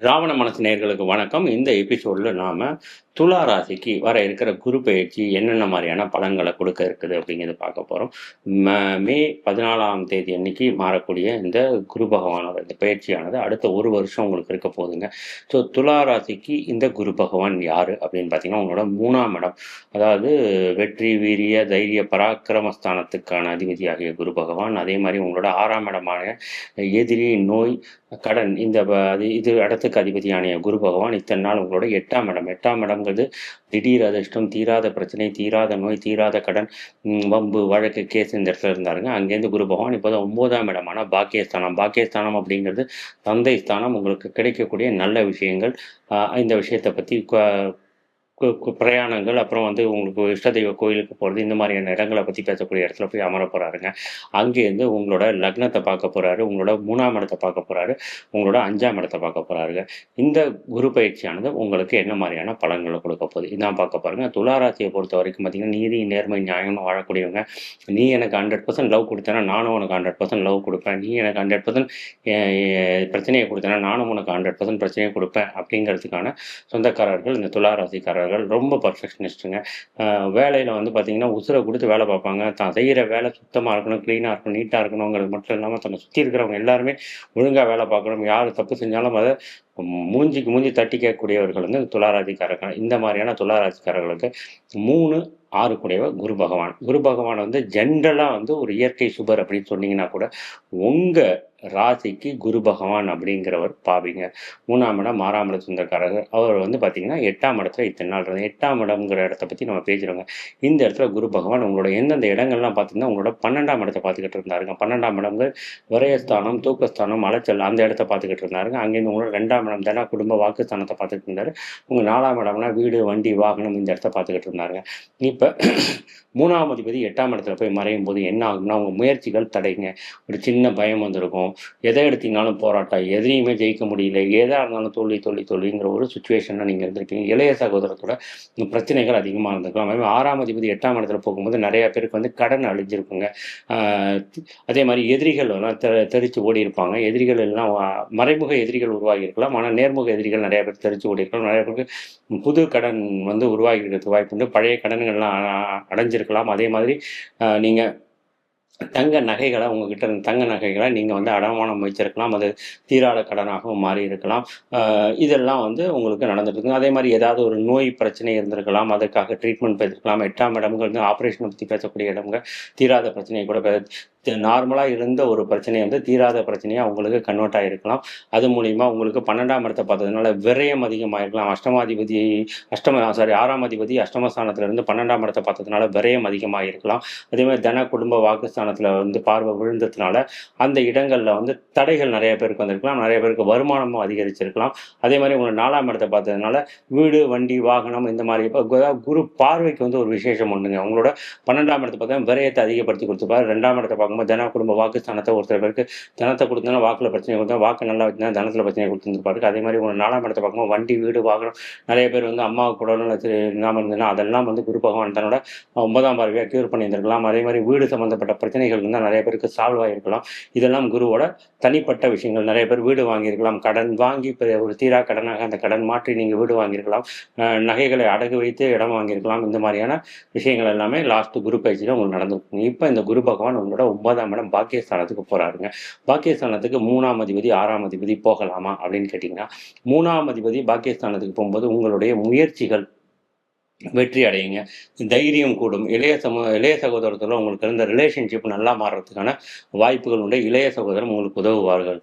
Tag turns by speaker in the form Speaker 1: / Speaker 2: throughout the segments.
Speaker 1: ராவண மனசு நேயர்களுக்கு வணக்கம். இந்த எபிசோட்ல நாம துலா ராசிக்கு வர இருக்கிற குரு பெயர்ச்சி என்னென்ன மாதிரியான பலன்களை கொடுக்க இருக்குது அப்படிங்கிறத பார்க்க போறோம். மே 14ஆம் தேதி அன்னைக்கு மாறக்கூடிய இந்த குரு பகவானோட இந்த பெயர்ச்சியானது அடுத்த ஒரு வருஷம் உங்களுக்கு இருக்க போகுதுங்க. ஸோ துலா ராசிக்கு இந்த குரு பகவான் யாரு அப்படின்னு பார்த்தீங்கன்னா, உங்களோட 3ஆம் இடம். அதாவது வெற்றி, வீரிய, தைரிய, பராக்கிரமஸ்தானத்துக்கான அதிபதியாகிய குரு பகவான். அதே மாதிரி உங்களோட 6ஆம் இடமான எதிரி, நோய், கடன் இந்த இது இடத்துக்கு அதிபதியான குரு பகவான் இத்தனை நாள் உங்களோட 8ஆம் இடம். 8ஆம் இடங்கிறது திடீர் அதிர்ஷ்டம், தீராத பிரச்சனை, தீராத நோய், தீராத கடன், வம்பு, வழக்கு, கேஸ் இந்த இடத்துல இருந்தாருங்க. அங்கேருந்து குரு பகவான் இப்போதான் 9ஆம் இடமான பாக்கியஸ்தானம். பாக்கியஸ்தானம் அப்படிங்கிறது தந்தை ஸ்தானம். உங்களுக்கு கிடைக்கக்கூடிய நல்ல விஷயங்கள், இந்த விஷயத்தை பற்றி பிரயாணங்கள், அப்புறம் வந்து உங்களுக்கு இஷ்ட தெய்வ கோயிலுக்கு போகிறது, இந்த மாதிரியான இடங்களை பற்றி பேசக்கூடிய இடத்துல போய் அமர போகிறாருங்க. அங்கேருந்து உங்களோட லக்னத்தை பார்க்க போகிறாரு, உங்களோட 3ஆம் இடத்தை பார்க்க போகிறாரு, உங்களோட 5ஆம் இடத்தை பார்க்க போகிறாருங்க. இந்த குரு பயிற்சியானது உங்களுக்கு என்ன மாதிரியான பலன்களை கொடுக்க போகுது இதான் பார்க்க பாருங்க. துளாராசியை பொறுத்த வரைக்கும் பார்த்தீங்கன்னா, நீதி, நேர்மை, நியாயம்னு வாழக்கூடியவங்க. நீ எனக்கு 100% லவ் கொடுத்தேன்னா நானும் உனக்கு 100% லவ் கொடுப்பேன். நீ எனக்கு 100% பிரச்சனையை கொடுத்தேன்னா நானும் உனக்கு 100% பிரச்சனையை கொடுப்பேன் அப்படிங்கிறதுக்கான சொந்தக்காரர்கள் இந்த துளாராசிக்காரர்கள் ரொம்ப பர்ஃபெக்ஷனிஸ்ட்டுங்க. வேலையில் வந்து பார்த்தீங்கன்னா உசுரை கொடுத்து வேலை பார்ப்பாங்க. தான் செய்கிற வேலை சுத்தமாக இருக்கணும், க்ளீனாக இருக்கணும், நீட்டாக இருக்கணுங்கிறது மட்டும் இல்லாமல் தன்னை சுற்றி இருக்கிறவங்க எல்லாருமே ஒழுங்காக வேலை பார்க்கணும். யார் தப்பு செஞ்சாலும் அதை மூஞ்சிக்கு மூஞ்சி தட்டி கேட்கக்கூடியவர்கள் வந்து துளாராசிக்காரர்கள். இந்த மாதிரியான துளாராசிக்காரர்களுக்கு 3, 6 கூடியவர் குரு பகவான். குரு பகவான் வந்து ஜென்ரலாக வந்து ஒரு இயற்கை சுபர் அப்படின்னு சொன்னீங்கன்னா கூட உங்கள் ராசிக்கு குரு பகவான் அப்படிங்கிறவர் பாவிங்க. 3ஆம் இடம் 6ஆம் இட சொந்தக்காரர். அவர் வந்து பார்த்தீங்கன்னா 8ஆம் இடத்துல இத்தனை நாள் இருந்தது. 8ஆம் இடம்ங்கிற இடத்த பற்றி நம்ம பேசுகிறோங்க. இந்த இடத்துல குரு பகவான் உங்களோட எந்தெந்த இடங்கள்லாம் பார்த்தீங்கன்னா உங்களோட 12ஆம் இடத்தை பார்த்துக்கிட்டு இருந்தாருங்க. 12ஆம் இடங்கள் விரயஸ்தானம், தூக்கஸ்தானம், அலைச்சல் அந்த இடத்த பார்த்துக்கிட்டு இருந்தாருங்க. அங்கேருந்து உங்களோட 2ஆம் இடம் தானே குடும்ப வாக்குஸ்தானத்தை பார்த்துக்கிட்டு இருந்தாரு. உங்கள் 4ஆம் இடம்னா வீடு, வண்டி, வாகனம் இந்த இடத்த பார்த்துக்கிட்டு இருந்தாருங்க. இப்போ 3ஆம் அதிபதி 8ஆம் இடத்துல போய் மறையும் போது என்ன ஆகும்னா, உங்கள் முயற்சிகள் தடைங்க. ஒரு சின்ன பயம் வந்திருக்கும். எதை எடுத்தீங்கனாலும் போராட்டம், எதையுமே ஜெயிக்க முடியல, எதாக இருந்தாலும் தோல்வி தோல்வி தோல்விங்கிற ஒரு சுச்சுவேஷனில் நீங்கள் இருந்திருப்பீங்க. இளைய சகோதரத்தோட பிரச்சனைகள் அதிகமாக இருந்திருக்கலாம். அதே 6ஆம் அதிபதி 8ஆம் இடத்துல போகும்போது நிறைய பேருக்கு வந்து கடன் அழிஞ்சிருக்குங்க. அதே மாதிரி எதிரிகள் எல்லாம் தெரிச்சு ஓடி இருப்பாங்க. எதிரிகள் எல்லாம் மறைமுக எதிரிகள் உருவாகி இருக்கலாம். ஆனால் நேர்முக எதிரிகள் நிறைய பேர் தெரிச்சு ஓடி இருக்கலாம். நிறைய பேருக்கு புது கடன் வந்து உருவாகி இருக்கிறதுக்கு வாய்ப்பு உண்டு. பழைய கடன்கள்லாம் அடைஞ்சிருக்கலாம். அதே மாதிரி நீங்கள் தங்க நகைகளை உங்ககிட்ட இருந்த தங்க நகைகளை நீங்கள் வந்து அடமானம் வச்சிருக்கலாம். அது தீராத கடனாகவும் மாறி இருக்கலாம். இதெல்லாம் வந்து உங்களுக்கு நடந்துட்டு இருக்குங்க. அதே மாதிரி ஏதாவது ஒரு நோய் பிரச்சனை இருந்திருக்கலாம். அதுக்காக ட்ரீட்மெண்ட் பெற்றிருக்கலாம். 8ஆம் இடம்ங்கிறது வந்து ஆப்ரேஷனை பற்றி பேசக்கூடிய இடம்ங்க. தீராத பிரச்சனையை கூட நார்மலாக இருந்த ஒரு பிரச்சனை வந்து தீராத பிரச்சனையாக உங்களுக்கு கன்வெர்ட் ஆகிருக்கலாம். அது மூலிமா உங்களுக்கு 12ஆம் இடத்தை பார்த்ததுனால விரயம் அதிகமாகிருக்கலாம். 6ஆம் அதிபதி அஷ்டமஸ்தானத்திலிருந்து 12ஆம் இடத்தை பார்த்ததுனால விரயம் அதிகமாக இருக்கலாம். அதே மாதிரி தன குடும்ப வாக்குஸ்தானத்தில் வந்து பார்வை விழுந்ததுனால அந்த இடங்களில் வந்து தடைகள் நிறைய பேருக்கு வந்திருக்கலாம். நிறைய பேருக்கு வருமானமும் அதிகரிச்சிருக்கலாம். அதே மாதிரி உங்களுக்கு 4ஆம் இடத்தை பார்த்ததுனால வீடு, வண்டி, வாகனம் இந்த மாதிரி குரு பார்வைக்கு வந்து ஒரு விசேஷம் உண்டுங்க. உங்களோட 12ஆம் இடத்தை பார்த்தா விரயத்தை அதிகப்படுத்தி கொடுத்துருப்பாரு. 2ஆம் இடத்தை பார்க்கும்போது தன குடும்ப வாக்குஸ்தானத்தை ஒரு சில பேருக்கு தனத்தை கொடுத்தா வாக்கில் பிரச்சனை கொடுத்தா, வாக்கு நல்லா வச்சுனா தனத்தில் பிரச்சனை கொடுத்துருப்பாரு. அதே மாதிரி உங்களுக்கு 4ஆம் இடத்தை பார்க்கும்போது வண்டி, வீடு, வாகனம் நிறைய பேர் வந்து அம்மாவுக்கு கூட இல்லாமல் இருந்ததுன்னா அதெல்லாம் வந்து குரு பகவான் தன்னோட 9ஆம் பார்வையாக க்யூர் பண்ணியிருந்திருக்கலாம். அதே மாதிரி வீடு சம்மந்தப்பட்ட பிரச்சனைகள் இருந்தால் நிறைய பேருக்கு சால்வ் ஆகிருக்கலாம். இதெல்லாம் குருவோட தனிப்பட்ட விஷயங்கள். நிறைய பேர் வீடு வாங்கியிருக்கலாம். கடன் வாங்கி ஒரு தீரா கடனாக அந்த கடன் மாற்றி நீங்கள் வீடு வாங்கியிருக்கலாம். நகைகளை அடகு வைத்து இடம் வாங்கியிருக்கலாம். இந்த மாதிரியான விஷயங்கள் எல்லாமே லாஸ்ட் குரு பயிற்சியில் உங்களுக்கு நடந்திருக்கும். இப்போ இந்த குரு பகவான் உங்களோட 9ஆம் இடம் பாக்கியஸ்தானத்துக்கு போகிறாருங்க. பாக்கியஸ்தானத்துக்கு 3ஆம் அதிபதி 6ஆம் அதிபதி போகலாமா அப்படின்னு கேட்டிங்கன்னா, 3ஆம் அதிபதி பாக்கியஸ்தானத்துக்கு போகும்போது உங்களுடைய முயற்சிகள் வெற்றி அடையுங்க. தைரியம் கூடும். இளைய சகோதரத்தில் உங்களுக்கு இருந்த ரிலேஷன்ஷிப் நல்லா மாறுறதுக்கான வாய்ப்புகள் உண்டு. இளைய சகோதரம் உங்களுக்கு உதவுவார்கள்.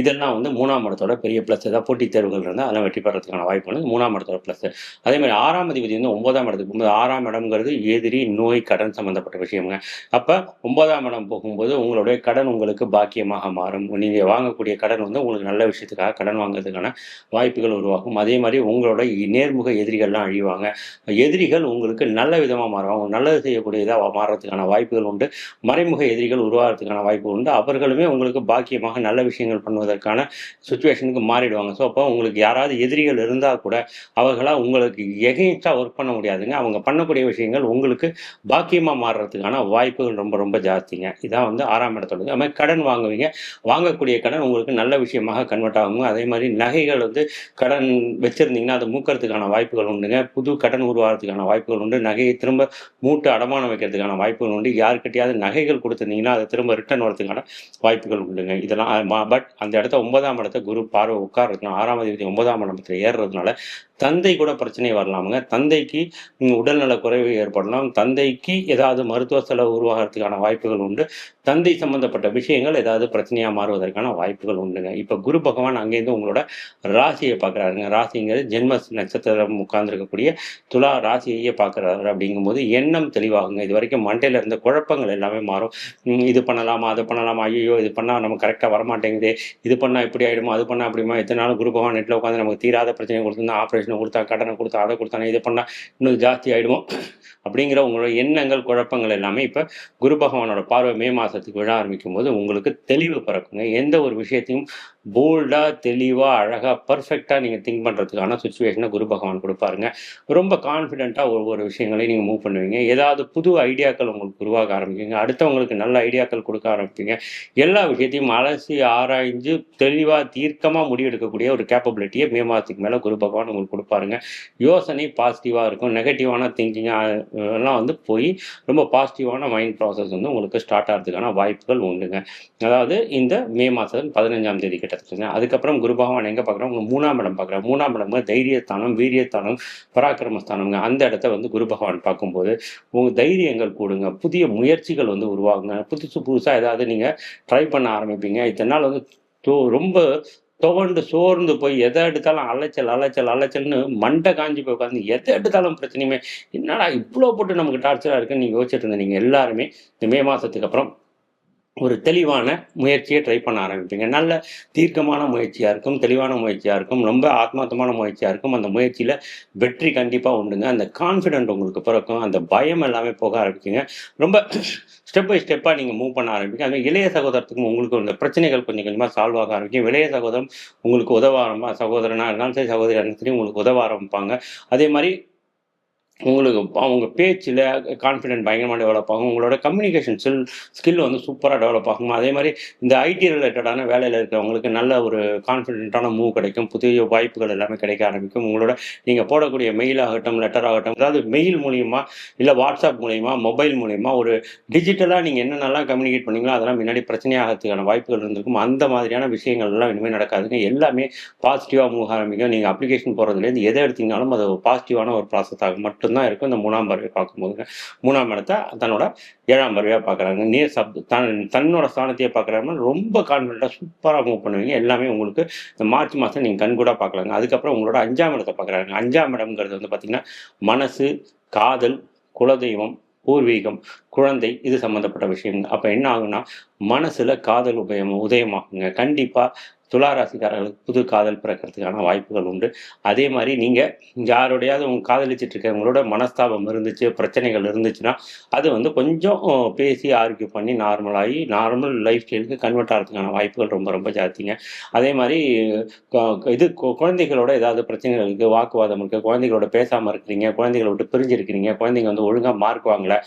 Speaker 1: இதெல்லாம் வந்து 3ஆம் இடத்தோட பெரிய ப்ளஸ். ஏதாவது போட்டித் தேர்வுகள் இருந்தால் அதெல்லாம் வெற்றி பெறதுக்கான வாய்ப்பு வந்து 3ஆம் இடத்தோட ப்ளஸ். அதே மாதிரி 6ஆம் அதிபதி வந்து 9ஆம் இடத்துக்கு போகும்போது 6ஆம் இடம்ங்கிறது எதிரி, நோய், கடன் சம்மந்தப்பட்ட விஷயங்க. அப்போ 9ஆம் இடம் போகும்போது உங்களுடைய கடன் உங்களுக்கு பாக்கியமாக மாறும். நீங்கள் வாங்கக்கூடிய கடன் வந்து உங்களுக்கு நல்ல விஷயத்துக்காக கடன் வாங்குறதுக்கான வாய்ப்புகள் உருவாகும். அதே மாதிரி உங்களோட நேர்முக எதிரிகள்லாம் அழிவாங்க. எதிரிகள் உங்களுக்கு நல்ல விதமா மாறுவாங்க. நல்லது செய்யக்கூடிய இதா மாறுறதுக்கான வாய்ப்புகள் உண்டு. மறைமுக எதிரிகள் உருவாகுறதுக்கான வாய்ப்புகள் உண்டு. அவர்களுமே உங்களுக்கு பாக்கியமாக நல்ல விஷயங்கள் பண்ணுவதற்கான சிச்சுவேஷனுக்கு மாறிடுவாங்க. ஸோ, அப்போ உங்களுக்கு யாராவது எதிரிகள் இருந்தா கூட, அவர்களா உங்களுக்கு எகெயின்ஸ்டா ஒர்க் பண்ண முடியாதுங்க. அவங்க பண்ணக்கூடிய விஷயங்கள் உங்களுக்கு பாக்கியமா மாறுறதுக்கான வாய்ப்புகள் ரொம்ப ரொம்ப ஜாஸ்திங்க. இதான் வந்து 6ஆம் இடத்தோடது. அது மாரி கடன் வாங்குவீங்க. வாங்கக்கூடிய கடன் உங்களுக்கு நல்ல விஷயமாக கன்வெர்ட் ஆகுங்க. அதே மாரி நகைகள் வந்து கடன் வச்சிருந்தீங்கன்னா, அத மீட்கறதுக்கான வாய்ப்புகள் உண்டுங்க. புது கடன் உருவாகுறதுக்கான வாய்ப்புகள் உண்டு. நகையை திரும்ப மூட்டு அடமானம் வைக்கிறதுக்கான வாய்ப்புகள் உண்டு. யார்கிட்டயாவது நகைகள் குடுத்திருந்தீங்கன்னா, அத திரும்ப ரிட்டர்ன் வரதுக்கான வாய்ப்புகள் உண்டுங்க. இதெல்லாம் பட் அந்த இடத்த 9ஆம் இடத்த குரு பார்வை உட்கார்றதுனால 6ஆம் அதிபதி 9ஆம் இடத்துல ஏறுறதுனால, தந்தை கூட பிரச்சனை வரலாமுங்க. தந்தைக்கு உடல்நல குறைவு ஏற்படலாம். தந்தைக்கு ஏதாவது மருத்துவ செலவு உருவாகுறதுக்கான வாய்ப்புகள் உண்டு. தந்தை சம்பந்தப்பட்ட விஷயங்கள் ஏதாவது பிரச்சனையா மாறுவதற்கான வாய்ப்புகள் உண்டுங்க. இப்ப குரு பகவான் அங்கேருந்து உங்களோட ராசிய பார்க்குறாருங்க. ராசிங்கிறது ஜென்ம நட்சத்திரம் உட்கார்ந்திருக்கக்கூடிய துலா ராசியையே பார்க்குறாரு. அப்படிங்கும்போது எண்ணம் தெளிவாகுங்க. இதுவரைக்கும் மண்டையில இருந்த குழப்பங்கள் எல்லாமே மாறும். இது பண்ணலாமா? அது பண்ணலாமா? ஐய்யய்யோ! இது பண்ணா நமக்கு கரெக்ட்டா வரமாட்டேங்குதே! இது பண்ணா இப்படி ஆயிடுமா? அது பண்ணா அப்படியுமா? இத்தன நாள் குரு பகவான் நெட்ல உட்காந்து நமக்கு தீராத பிரச்சனைய குடுத்திருந்தான். ஆப்பரேஷன குடுத்தா, கடன குடுத்தா, அத குடுத்தானே, இத பண்ணா இன்னும் ஜாஸ்தி ஆயிடுமோ? அப்படிங்கிற உங்களோட எண்ணங்கள், குழப்பங்கள் எல்லாமே இப்ப குரு பகவானோட பார்வை மே மாசத்துக்கு விழ ஆரம்பிக்கும்போது உங்களுக்கு தெளிவு பிறக்குங்க. எந்த ஒரு விஷயத்தையும் போல்டா, தெளிவா, அழகா, பெர்ஃபெக்ட்டா நீங்க திங்க் பண்றதுக்கான சிச்சுவேஷன குரு பகவான் குடுப்பாருங்க. ரொம்ப கான்ஃபிடென்ட்டா ஒவ்வொரு விஷயங்களையும் நீங்க மூவ் பண்ணுவீங்க. ஏதாவது புது ஐடியாக்கள் உங்களுக்கு உருவாக ஆரம்பிக்குங்க. அடுத்தவங்களுக்கு நல்ல ஐடியாக்கள் குடுக்க ஆரம்பிப்பீங்க. எல்லா விஷயத்தையும் அலசி ஆராய்ஞ்சு தெளிவா, தீர்க்கமா முடிவெடுக்கக்கூடிய ஒரு கேப்பபிலிட்டிய மே மாதத்துக்கு மேல குரு பகவான் உங்களுக்கு குடுப்பாருங்க. யோசனை பாசிட்டிவா இருக்கும். நெகட்டிவான திங்கிங்கா எல்லாம் வந்து போய் ரொம்ப பாசிட்டிவான மைண்ட் ப்ராசஸ் வந்து உங்களுக்கு ஸ்டார்ட் ஆகுறதுக்கான வாய்ப்புகள் உண்டுங்க. அதாவது இந்த மே மாதம் 15ஆம் தேதி கிட்டத்தட்டங்க. அதுக்கப்புறம் குரு பகவான் எங்க பார்க்குறாரு? உங்க 3ஆம் இடம் பார்க்குறாரு. 3ஆம் இடம்ங்க தைரியஸ்தானம், வீரியஸ்தானம், பராக்கிரமஸ்தானம்ங்க. அந்த இடத்த வந்து குரு பகவான் பார்க்கும்போது, உங்க தைரியங்கள் கூடுங்க. புதிய முயற்சிகள் வந்து உருவாகுங்க. புதுசு புதுசா ஏதாவது நீங்க ட்ரை பண்ண ஆரம்பிப்பீங்க. இத்தன நாள் வந்து ரொம்ப துவண்டு சோர்ந்து போய் எத எடுத்தாலும் அலைச்சல், அலைச்சல், அலைச்சல்னு மண்டை காஞ்சு போய் உட்காந்து எத எடுத்தாலும் பிரச்சனையுமே, என்னடா இவ்ளோ போட்டு நமக்கு டார்ச்சரா இருக்குன்னு நீங்க யோசிச்சுட்டு இருந்த நீங்க எல்லாருமே இந்த மே மாசத்துக்கு அப்புறம் ஒரு தெளிவான முயற்சிய ட்ரை பண்ண ஆரம்பிப்பீங்க. நல்ல தீர்க்கமான முயற்சியா இருக்கும், தெளிவான முயற்சியா இருக்கும், ரொம்ப ஆத்மார்த்தமான முயற்சியா இருக்கும். அந்த முயற்சியில வெற்றி கண்டிப்பா உண்டுங்க. அந்த கான்ஃபிடென்ட் உங்களுக்கு பிறக்கும். அந்த பயம் எல்லாமே போக ஆரம்பிக்குங்க. ரொம்ப ஸ்டெப் பை ஸ்டெப்பா நீங்க மூவ் பண்ண ஆரம்பிப்பீங்க. அதுமாரி இளைய சகோதரத்துக்கும் உங்களுக்கும் இந்த பிரச்சனைகள் கொஞ்சம் கொஞ்சமா சால்வ் ஆக ஆரம்பிக்கும். இளைய சகோதரன் உங்களுக்கு உதவ சகோதரனா இருந்தாலும் சரி, சகோதரியா இருந்தாலும் சரி உங்களுக்கு உதவ ஆரம்பிப்பாங்க. அதே மாரி உங்களுக்கு அவங்க பேச்சுல கான்ஃபிடென்ட் பயங்கரமா டெவலப் ஆகும். உங்களோட கம்யூனிகேஷன் ஸ்கில் வந்து சூப்பரா டெவலப் ஆகும். அதே மாரி இந்த ஐடி ரிலேட்டடான வேலையில இருக்கிறவங்களுக்கு நல்ல ஒரு கான்ஃபிடென்ட்டான மூவ் கிடைக்கும். புதிய வாய்ப்புகள் எல்லாமே கிடைக்க ஆரம்பிக்கும். உங்களோட நீங்க போடக்கூடிய மெயில் ஆகட்டும், லெட்டர் ஆகட்டும், அதாவது மெயில் மூலியமா, இல்ல WhatsApp மூலியமா, மொபைல் மூலியமா ஒரு டிஜிட்டலா நீங்க என்னென்னலாம் கம்யூனிகேட் பண்ணீங்களோ, அதெல்லாம் முன்னாடி பிரச்சனையாகறதுக்கான வாய்ப்புகள் இருந்திருக்கும். அந்த மாதிரியான விஷயங்கள் எல்லாம் இனிமே நடக்காதுங்க. எல்லாமே பாசிட்டிவா மூவ் ஆரம்பிக்கும். நீங்க அப்ளிகேஷன் போடுறதுலேருந்து எத எடுத்தீங்கனாலும் அது பாசிட்டிவான ஒரு ப்ராசஸ் ஆக மட்டும் தான் இருக்கும். இந்த 3ஆம் பார்வை பார்க்கும்போதுங்க. 3ஆம் இடத்த தன்னோட 7ஆம் பார்வையா பார்க்குறாங்க. நேர் தன்னோட ஸ்தானத்தையே பார்க்குறாங்க. ரொம்ப கான்ஃபிடென்ட்டா சூப்பரா மூவ் பண்ணுவீங்க. எல்லாமே உங்களுக்கு இந்த மார்ச் மாசம் நீங்க கண்கூடா பார்க்கலாங்க. அதுக்கப்புறம் உங்களோட 5ஆம் இடத்த பார்க்குறாங்க. 5ஆம் இடம்ங்கிறது வந்து பார்த்தீங்கன்னா, மனசு, காதல், குலதெய்வம், பூர்வீகம், குழந்தை இது சம்மந்தப்பட்ட விஷயங்கள். அப்ப என்ன ஆகும்னா, மனசுல காதல் உதயமாகுங்க. கண்டிப்பா துலா ராசிக்காரர்களுக்கு புது காதல் பிறக்கறதுக்கான வாய்ப்புகள் உண்டு. அதே மாரி நீங்க யாரோடையாவது காதலிச்சுட்டு இருக்கவங்களோட மனஸ்தாபம் இருந்துச்சு, பிரச்சனைகள் இருந்துச்சுன்னா, அது வந்து கொஞ்சம் பேசி ஆர்க்யூ பண்ணி நார்மலாகி நார்மல் லைஃப் ஸ்டைலுக்கு கன்வெர்ட் ஆகுறதுக்கான வாய்ப்புகள் ரொம்ப ரொம்ப ஜாஸ்திங்க. அதே மாரி க இது குழந்தைகளோட ஏதாவது பிரச்சனைகள் இருக்கு, வாக்குவாதம் இருக்கு, குழந்தைகளோட பேசாம இருக்கிறீங்க, குழந்தைகள விட்டு பிரிஞ்சு இருக்கிறீங்க, குழந்தைங்க வந்து ஒழுங்கா மார்க் வாங்கல,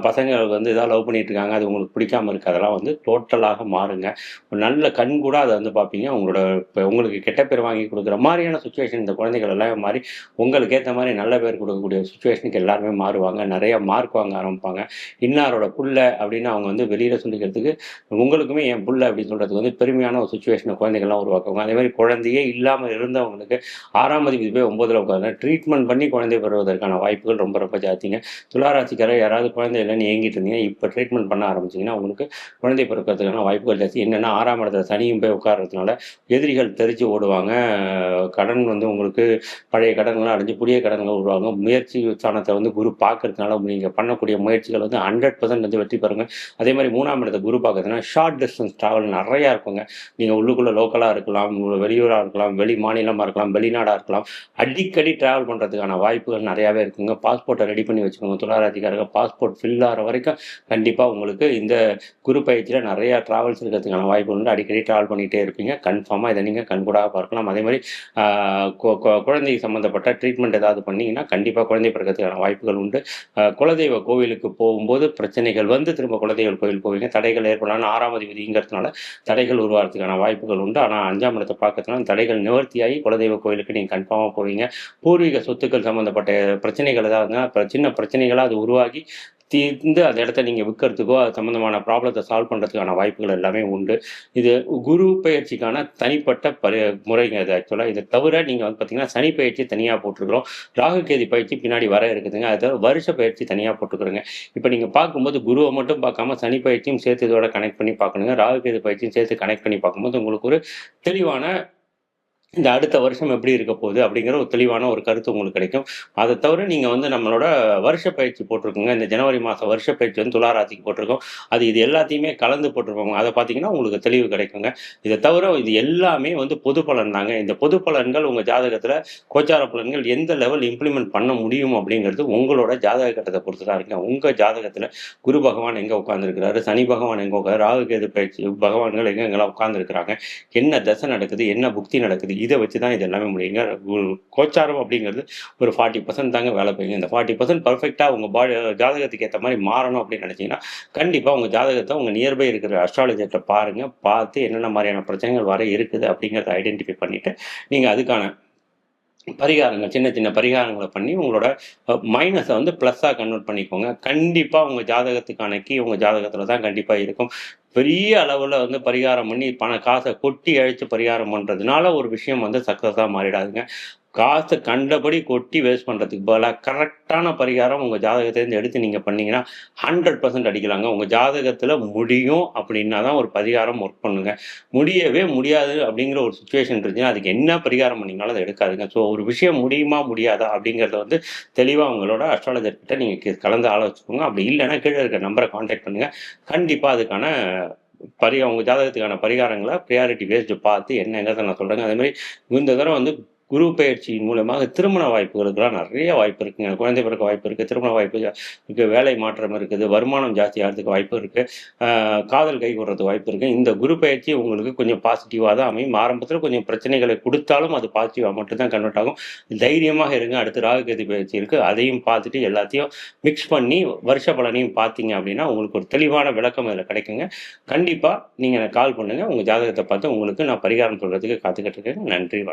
Speaker 1: பசங்களுக்கு வந்து ஏதாவது லவ் பண்ணிட்டு இருக்காங்க, அது உங்களுக்கு பிடிக்காம இருக்கு. அதெல்லாம் வந்து டோட்டலாக மாறுங்க. ஒரு நல்ல கண்கூட அத வந்து பார்ப்பீங்க. உங்களோட இப்ப உங்களுக்கு கெட்ட பேர் வாங்கி குடுக்குற மாரியான சிச்சுவேஷன் இந்த குழந்தைகள் எல்லாம் மாறி, உங்களுக்கு ஏத்த மாரி நல்ல பேர் குடுக்கக்கூடிய சிச்சுவேஷனுக்கு எல்லாருமே மாறுவாங்க. நெறைய மார்க் வாங்க ஆரம்பிப்பாங்க. இன்னாரோட புள்ள அப்படின்னு அவங்க வந்து வெளியில சொல்லிக்கிறதுக்கு, உங்களுக்குமே என் புள்ள அப்படின்னு சொல்றதுக்கு வந்து பெருமையான ஒரு சிச்சுவேஷன குழந்தைகள்லாம் உருவாக்குவாங்க. அதே மாரி குழந்தையே இல்லாம இருந்தவங்களுக்கு 6ஆம் அதிபதி போய் 9ல உட்கார்ந்தா ட்ரீட்மெண்ட் பண்ணி குழந்தை பெறுவதற்கான வாய்ப்புகள் ரொம்ப ரொம்ப ஜாஸ்திங்க. துலா ராசிக்காரர் யாராவது குழந்தை இல்லன்னு ஏங்கிட்டு இருந்தீங்கன்னா, இப்ப ட்ரீட்மெண்ட் பண்ண ஆரம்பிச்சீங்கன்னா, உங்களுக்கு குழந்தை பிறக்கறதுக்கான வாய்ப்புகள் ஜாஸ்தி. என்னன்னா 6ஆம் இடத்துல சனியும் போய் உட்கார்றதுனால, எதிரிகள் தெரிச்சு ஓடுவாங்க. கடன் வந்து உங்களுக்கு பழைய கடன்கள்லாம் அடைஞ்சு புதிய கடன்கள் உருவாகும். முயற்சி ஸ்தானத்தை வந்து குரு பார்க்கறதுனால நீங்க பண்ணக்கூடிய முயற்சிகள் வந்து 100% வந்து வெற்றி பெறுங்க. அதே மாரி 3ஆம் இடத்த குரு பார்க்கறதுனால ஷார்ட் டிஸ்டன்ஸ் டிராவல் நெறையா இருக்குங்க. நீங்க உள்ளுக்குள்ள லோக்கலா இருக்கலாம், வெளியூரா இருக்கலாம், வெளி மாநிலமா இருக்கலாம், வெளிநாடா இருக்கலாம். அடிக்கடி டிராவல் பண்றதுக்கான வாய்ப்புகள் நெறையாவே இருக்குங்க. பாஸ்போர்ட்ட ரெடி பண்ணி வச்சுக்கோங்க. துளாராசிக்காரங்க பாஸ்போர்ட் ஃபில் ஆகுற வரைக்கும் கண்டிப்பா உங்களுக்கு இந்த குரு பயிற்சியில நெறையா டிராவல்ஸ் இருக்கிறதுக்கான வாய்ப்பு உண்டு. அடிக்கடி டிராவல் பண்ணிட்டே இருப்பீங்க. கன்ஃபார்மா இத நீங்க கண்கூடாக பார்க்கலாம். அதே மாரி ஆ கொ கொ குழந்தை சம்மந்தப்பட்ட ட்ரீட்மெண்ட் ஏதாவது பண்ணீங்கன்னா, கண்டிப்பா குழந்தை பிறக்கறதுக்கான வாய்ப்புகள் உண்டு. குலதெய்வ கோவிலுக்கு போகும்போது பிரச்சனைகள் வந்து திரும்ப குலதெய்வ கோவில் போவீங்க. தடைகள் ஏற்படலாம். 6ஆம் அதிபதிங்கிறதுனால தடைகள் உருவாகிறதுக்கான வாய்ப்புகள் உண்டு. ஆனா 5ஆம் இடத்த பார்க்கறதுனால தடைகள் நிவர்த்தியாகி குலதெய்வ கோவிலுக்கு நீங்க கன்ஃபார்மா போவீங்க. பூர்வீக சொத்துக்கள் சம்மந்தப்பட்ட பிரச்சனைகள் ஏதாவது இருந்தா, சின்ன பிரச்சனைகளா அது உருவாகி தீர்ந்து அந்த இடத்த நீங்க விற்கிறதுக்கோ, அது சம்மந்தமான ப்ராப்ளத்த சால்வ் பண்றதுக்கான வாய்ப்புகள் எல்லாமே உண்டு. இது குரு பெயர்ச்சிக்கான தனிப்பட்ட முறைங்க இது ஆக்சுவலா. இத தவிர நீங்க வந்து பார்த்தீங்கன்னா, சனி பெயர்ச்சி தனியா போட்டிருக்கிறோம். ராகு கேது பயிற்சி பின்னாடி வர இருக்குதுங்க. அது தவிர வருஷ பயிற்சி தனியா போட்டுருக்கிறோங்க. இப்ப நீங்க பார்க்கும்போது குருவ மட்டும் பார்க்காம சனி பயிற்சியும் சேர்த்து இதோட கனெக்ட் பண்ணி பார்க்கணுங்க. ராகு கேது பயிற்சியும் சேர்த்து கனெக்ட் பண்ணி பார்க்கும்போது உங்களுக்கு ஒரு தெளிவான இந்த அடுத்த வருஷம் எப்படி இருக்க போகுது அப்படிங்கிற ஒரு தெளிவான ஒரு கருத்து உங்களுக்கு கிடைக்கும். அத தவிர நீங்க வந்து நம்மளோட வருஷ பயிற்சி போட்டிருக்கோங்க. இந்த ஜனவரி மாசம் வருஷ பயிற்சி வந்து துலா ராசிக்கு போட்டிருக்கோம். இது எல்லாத்தையுமே கலந்து போட்டிருப்போங்க. அத பார்த்தீங்கன்னா, உங்களுக்கு தெளிவு கிடைக்குங்க. இத தவிர இது எல்லாமே வந்து பொது பலன் தாங்க. இந்த பொது பலன்கள் உங்க ஜாதகத்துல கோச்சார பலன்கள் எந்த லெவல் இம்ப்ளிமெண்ட் பண்ண முடியும் அப்படிங்கிறது உங்களோட ஜாதக கட்டத்த பொறுத்து தான் இருக்குங்க. உங்க ஜாதகத்துல குரு பகவான் எங்க உட்கார்ந்திருக்கிறாரு, சனி பகவான் எங்க உட்காரு, ராகு கேது பயிற்சி பகவான்கள் எங்கெங்கெல்லாம் உட்கார்ந்திருக்கிறாங்க, என்ன தசை நடக்குது, என்ன புக்தி நடக்குது, இத வச்சு தான் இது எல்லாமே முடியுங்க. கோச்சாரம் அப்படிங்கிறது ஒரு 40% தாங்க வேலை செய்யுங்க. இந்த 40% பெர்ஃபெக்ட்டா உங்க ஜாதகத்துக்கு ஏத்த மாரி மாறணும் அப்படின்னு நினைச்சீங்கன்னா, கண்டிப்பா உங்க ஜாதகத்த உங்க நியர்பை இருக்கிற அஸ்ட்ராலஜர்ட்ட பாருங்க. பார்த்து என்னென்ன மாரியான பிரச்சனைகள் வர இருக்குது அப்படிங்கிறத ஐடென்டிஃபை பண்ணிட்டு, நீங்க அதுக்கான பரிகாரங்கள் சின்ன சின்ன பரிகாரங்கள பண்ணி உங்களோட மைனஸ வந்து ப்ளஸ்ஸா கன்வெர்ட் பண்ணிக்கோங்க. கண்டிப்பா உங்க ஜாதகத்துக்கான கீ உங்க ஜாதகத்துல தான் கண்டிப்பா இருக்கும். பெரிய அளவுல வந்து பரிகாரம் பண்ணி காச கொட்டி அழிச்சு பரிகாரம் பண்றதுனால ஒரு விஷயம் வந்து சக்சஸா மாறிடாதுங்க. காச கண்டபடி கொட்டி வேஸ்ட் பண்றதுக்கு பதிலா கரெக்ட்டான பரிகாரம் உங்க ஜாதகத்திலேருந்து எடுத்து நீங்க பண்ணீங்கன்னா, 100% அடிக்கலாங்க. உங்க ஜாதகத்துல முடியும் அப்படின்னா தான் ஒரு பரிகாரம் ஒர்க் பண்ணுங்க. முடியவே முடியாது அப்படிங்கிற ஒரு சிச்சுவேஷன் இருந்துச்சுன்னா, அதுக்கு என்ன பரிகாரம் பண்ணீங்கனாலும் அது எடுக்காதுங்க. ஸோ ஒரு விஷயம் முடியுமா, முடியாதா அப்படிங்கிறத வந்து தெளிவா உங்களோட அஸ்ட்ராலஜர் கிட்ட நீங்க கலந்து ஆலோசிச்சுக்கோங்க. அப்படி இல்லன்னா கீழ இருக்க நம்பர கான்டாக்ட் பண்ணுங்க. கண்டிப்பா அதுக்கான உங்க ஜாதகத்துக்கான பரிகாரங்கள பிரையாரிட்டி பேஸ்டு பார்த்து என்னங்கிறத நான் சொல்றேங்க. அதே மாரி இந்த தடவ வந்து குரு பெயர்ச்சியின் மூலமாக திருமண வாய்ப்புகளுக்கெல்லாம் நெறைய வாய்ப்பு இருக்குங்க. குழந்தை பிறக்க வாய்ப்பு இருக்கு, திருமண வாய்ப்பு இருக்கு, வேலை மாற்றம் இருக்குது, வருமானம் ஜாஸ்தி ஆகுறதுக்கு வாய்ப்பு இருக்கு, காதல் கைகூடுறதுக்கு வாய்ப்பு இருக்கு. இந்த குரு பெயர்ச்சி உங்களுக்கு கொஞ்சம் பாசிட்டிவா தான் அமையும். ஆரம்பத்துல கொஞ்சம் பிரச்சனைகளை குடுத்தாலும் அது பாசிட்டிவா மட்டும் தான் கன்வெர்ட் ஆகும். தைரியமாக இருங்க. அடுத்து ராகு கேது பெயர்ச்சி இருக்கு. அதையும் பார்த்துட்டு எல்லாத்தையும் மிக்ஸ் பண்ணி வருஷ பலனையும் பார்த்தீங்க அப்படின்னா, உங்களுக்கு ஒரு தெளிவான விளக்கம் இதுல கிடைக்குங்க. கண்டிப்பா நீங்க எனக்கு கால் பண்ணுங்க. உங்க ஜாதகத்த பார்த்து உங்களுக்கு நான் பரிகாரம் சொல்றதுக்கு காத்துக்கிட்டு இருக்கேன். நன்றி.